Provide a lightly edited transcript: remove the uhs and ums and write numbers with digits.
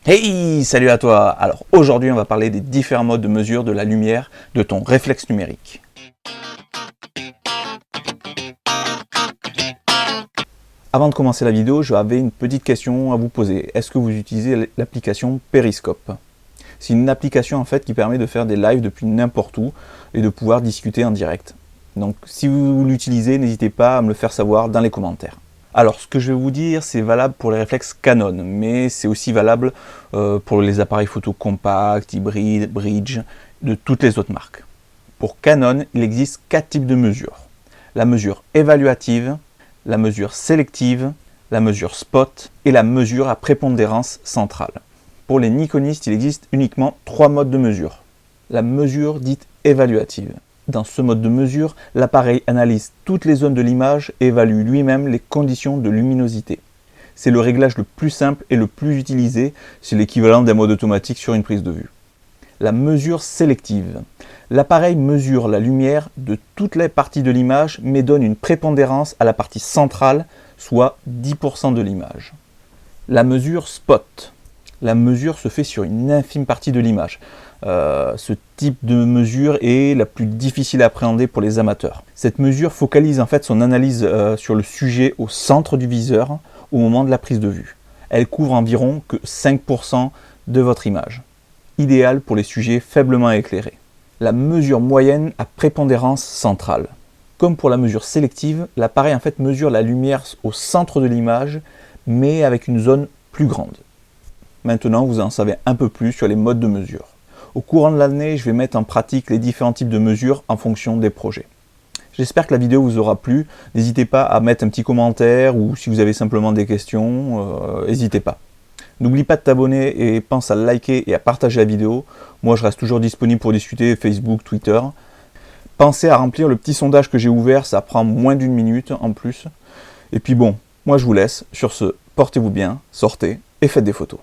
Hey, salut à toi! Alors aujourd'hui on va parler des différents modes de mesure de la lumière de ton réflexe numérique. Avant de commencer la vidéo, j'avais une petite question à vous poser. Est-ce que vous utilisez l'application Periscope? C'est une application en fait qui permet de faire des lives depuis n'importe où et de pouvoir discuter en direct. Donc si vous l'utilisez, n'hésitez pas à me le faire savoir dans les commentaires. Alors, ce que je vais vous dire, c'est valable pour les réflexes Canon, mais c'est aussi valable pour les appareils photo compacts, hybrides, bridge, de toutes les autres marques. Pour Canon, il existe 4 types de mesures. La mesure évaluative, la mesure sélective, la mesure spot et la mesure à prépondérance centrale. Pour les Nikonistes, il existe uniquement 3 modes de mesure. La mesure dite évaluative. Dans ce mode de mesure, l'appareil analyse toutes les zones de l'image et évalue lui-même les conditions de luminosité. C'est le réglage le plus simple et le plus utilisé, c'est l'équivalent d'un mode automatique sur une prise de vue. La mesure sélective. L'appareil mesure la lumière de toutes les parties de l'image mais donne une prépondérance à la partie centrale, soit 10% de l'image. La mesure spot. La mesure se fait sur une infime partie de l'image. Ce type de mesure est la plus difficile à appréhender pour les amateurs. Cette mesure focalise en fait son analyse sur le sujet au centre du viseur au moment de la prise de vue. Elle couvre environ que 5% de votre image. Idéal pour les sujets faiblement éclairés. La mesure moyenne à prépondérance centrale. Comme pour la mesure sélective, l'appareil en fait mesure la lumière au centre de l'image, mais avec une zone plus grande. Maintenant, vous en savez un peu plus sur les modes de mesure. Au courant de l'année, je vais mettre en pratique les différents types de mesures en fonction des projets. J'espère que la vidéo vous aura plu. N'hésitez pas à mettre un petit commentaire ou si vous avez simplement des questions, n'hésitez pas. N'oublie pas de t'abonner et pense à liker et à partager la vidéo. Moi, je reste toujours disponible pour discuter, Facebook, Twitter. Pensez à remplir le petit sondage que j'ai ouvert, ça prend moins d'1 minute en plus. Et puis bon, moi je vous laisse. Sur ce, portez-vous bien, sortez et faites des photos.